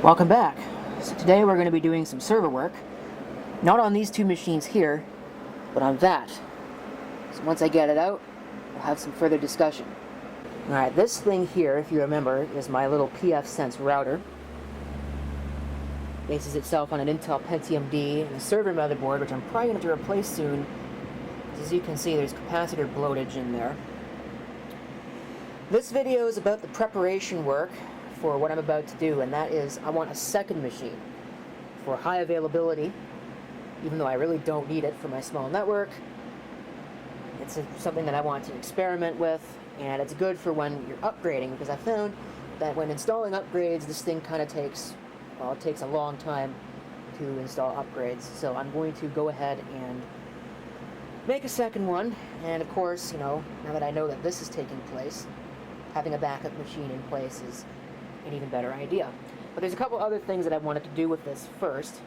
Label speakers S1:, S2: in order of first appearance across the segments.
S1: Welcome back. So today we're going to be doing some server work, not on these two machines here, but on that. So once I get it out, we'll have some further discussion. Alright, this thing here, if you remember, is my little pfSense router. Bases itself on an Intel Pentium D and a server motherboard, which I'm probably going to have to replace soon. As you can see, there's capacitor bloatage in there. This video is about the preparation work for what I'm about to do, and that is I want a second machine for high availability, even though I really don't need it for my small network. It's something that I want to experiment with, and it's good for when you're upgrading, because I found that when installing upgrades, this thing kind of takes, well, it takes a long time to install upgrades. So I'm going to go ahead and make a second one, and of course, you know, now that I know that this is taking place, having a backup machine in place is an even better idea. But there's a couple other things that I wanted to do with this first.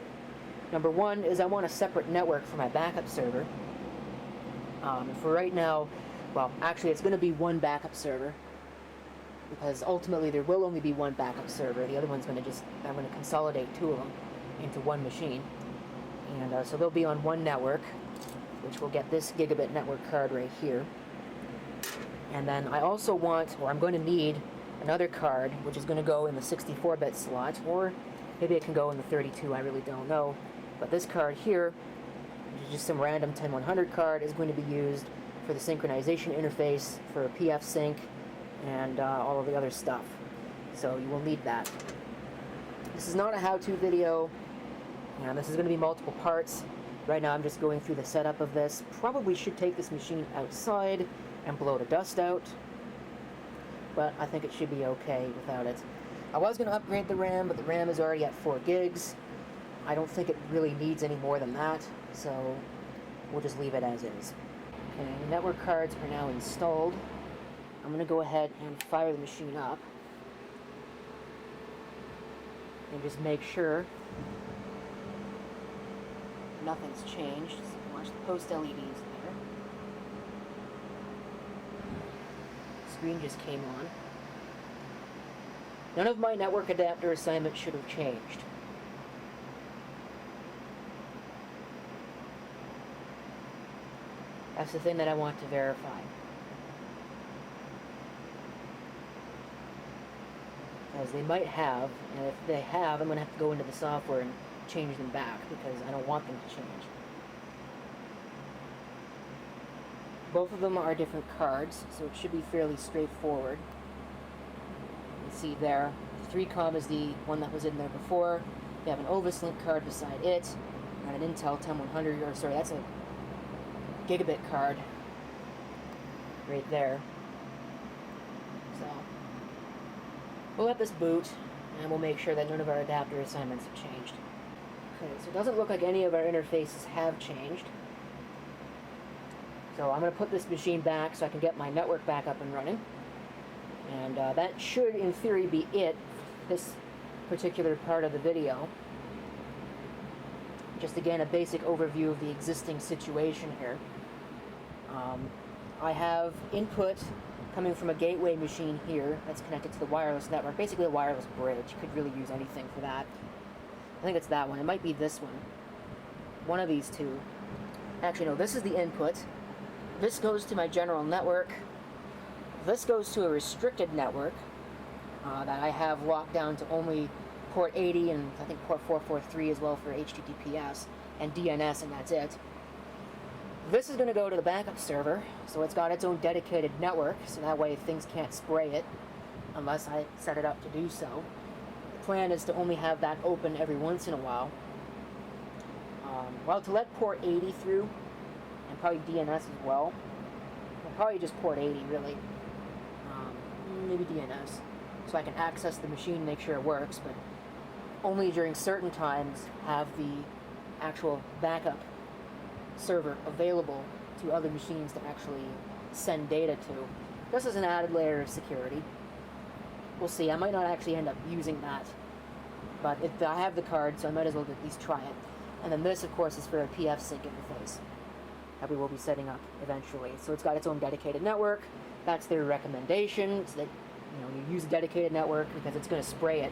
S1: Number one is I want a separate network for my backup server. For right now, well, actually it's going to be one backup server, because ultimately there will only be one backup server. The other one's going to I'm going to consolidate two of them into one machine. And so they'll be on one network, which will get this gigabit network card right here. And then I also want, or I'm going to need, another card, which is going to go in the 64-bit slot, or maybe it can go in the 32, I really don't know. But this card here, which is just some random 10100 card, is going to be used for the synchronization interface, for pfSync, and all of the other stuff. So you will need that. This is not a how-to video, and this is going to be multiple parts. Right now I'm just going through the setup of this. Probably should take this machine outside and blow the dust out, but I think it should be okay without it. I was going to upgrade the RAM, but the RAM is already at 4 gigs. I don't think it really needs any more than that, so we'll just leave it as is. Okay, the network cards are now installed. I'm going to go ahead and fire the machine up and just make sure nothing's changed. Watch the post LEDs there. Screen just came on. None of my network adapter assignments should have changed. That's the thing that I want to verify. As they might have, and if they have, I'm going to have to go into the software and change them back, because I don't want them to change. Both of them are different cards, so it should be fairly straightforward. You can see there, 3Com is the one that was in there before. You have an Ovislink card beside it, and an Intel 10100, or sorry, that's a gigabit card right there. So we'll let this boot, and we'll make sure that none of our adapter assignments have changed. Okay, so it doesn't look like any of our interfaces have changed. So I'm going to put this machine back so I can get my network back up and running. And that should, in theory, be it, this particular part of the video. Just again, a basic overview of the existing situation here. I have input coming from a gateway machine here that's connected to the wireless network, basically a wireless bridge. You could really use anything for that. I think it's that one. It might be this one. One of these two. Actually, no, this is the input. This goes to my general network. This goes to a restricted network that I have locked down to only port 80 and I think port 443 as well for HTTPS and DNS, and that's it. This is going to go to the backup server, so it's got its own dedicated network, so that way things can't spray it unless I set it up to do so. The plan is to only have that open every once in a while. Well, to let port 80 through, and probably DNS as well. Probably just port 80, really. Maybe DNS. So I can access the machine, make sure it works, but only during certain times have the actual backup server available to other machines to actually send data to. This is an added layer of security. We'll see. I might not actually end up using that, but I have the card, so I might as well at least try it. And then this, of course, is for a pfSync interface that we will be setting up eventually. So it's got its own dedicated network. That's their recommendation, so that you use a dedicated network because it's going to spray it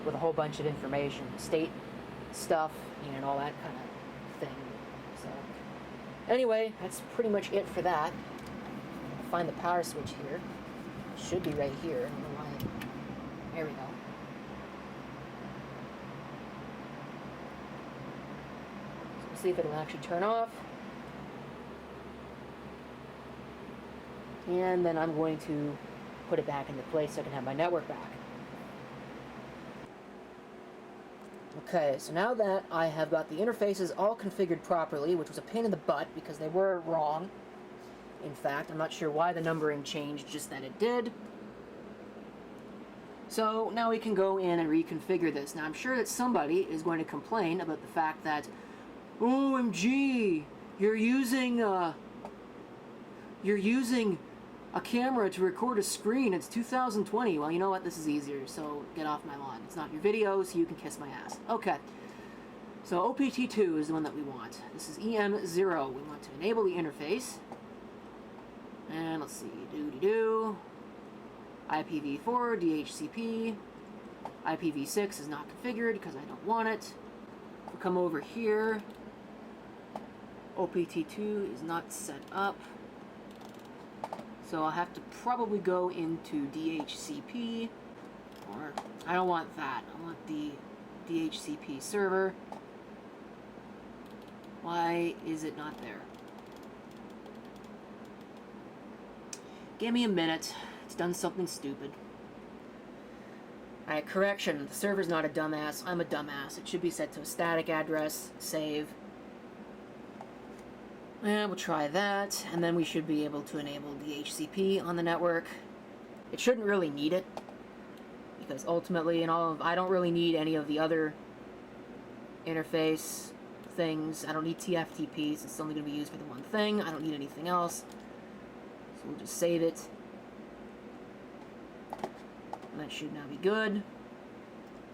S1: with a whole bunch of information, state stuff, and all that kind of thing. So, anyway, that's pretty much it for that. I'll find the power switch here. It should be right here. I don't know why. There we go. So we'll see if it'll actually turn off. And then I'm going to put it back into place so I can have my network back. Okay, so now that I have got the interfaces all configured properly, which was a pain in the butt because they were wrong. In fact, I'm not sure why the numbering changed, just that it did. So now we can go in and reconfigure this. Now I'm sure that somebody is going to complain about the fact that, OMG, you're using a camera to record a screen. It's 2020. Well, you know what? This is easier, so get off my lawn. It's not your video, so you can kiss my ass. Okay. So OPT2 is the one that we want. This is EM0. We want to enable the interface. And let's see. Do. IPv4, DHCP. IPv6 is not configured because I don't want it. We'll come over here. OPT2 is not set up. So I'll have to probably go into DHCP, or I don't want that. I want the DHCP server. Why is it not there? Give me a minute. It's done something stupid. Alright, correction. The server's not a dumbass. I'm a dumbass. It should be set to a static address. Save. And we'll try that, and then we should be able to enable DHCP on the network. It shouldn't really need it, because ultimately, I don't really need any of the other interface things. I don't need TFTPs. It's only going to be used for the one thing. I don't need anything else. So we'll just save it. And that should now be good.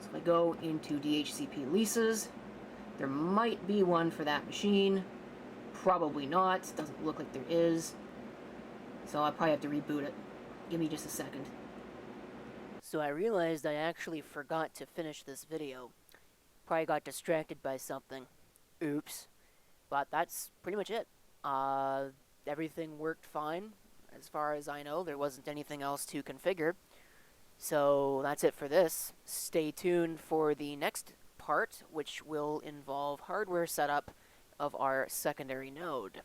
S1: So if I go into DHCP leases, there might be one for that machine. Probably not. Doesn't look like there is. So I'll probably have to reboot it. Give me just a second. So I realized I actually forgot to finish this video. Probably got distracted by something. Oops. But that's pretty much it. Everything worked fine. As far as I know, there wasn't anything else to configure. So that's it for this. Stay tuned for the next part, which will involve hardware setup of our secondary node.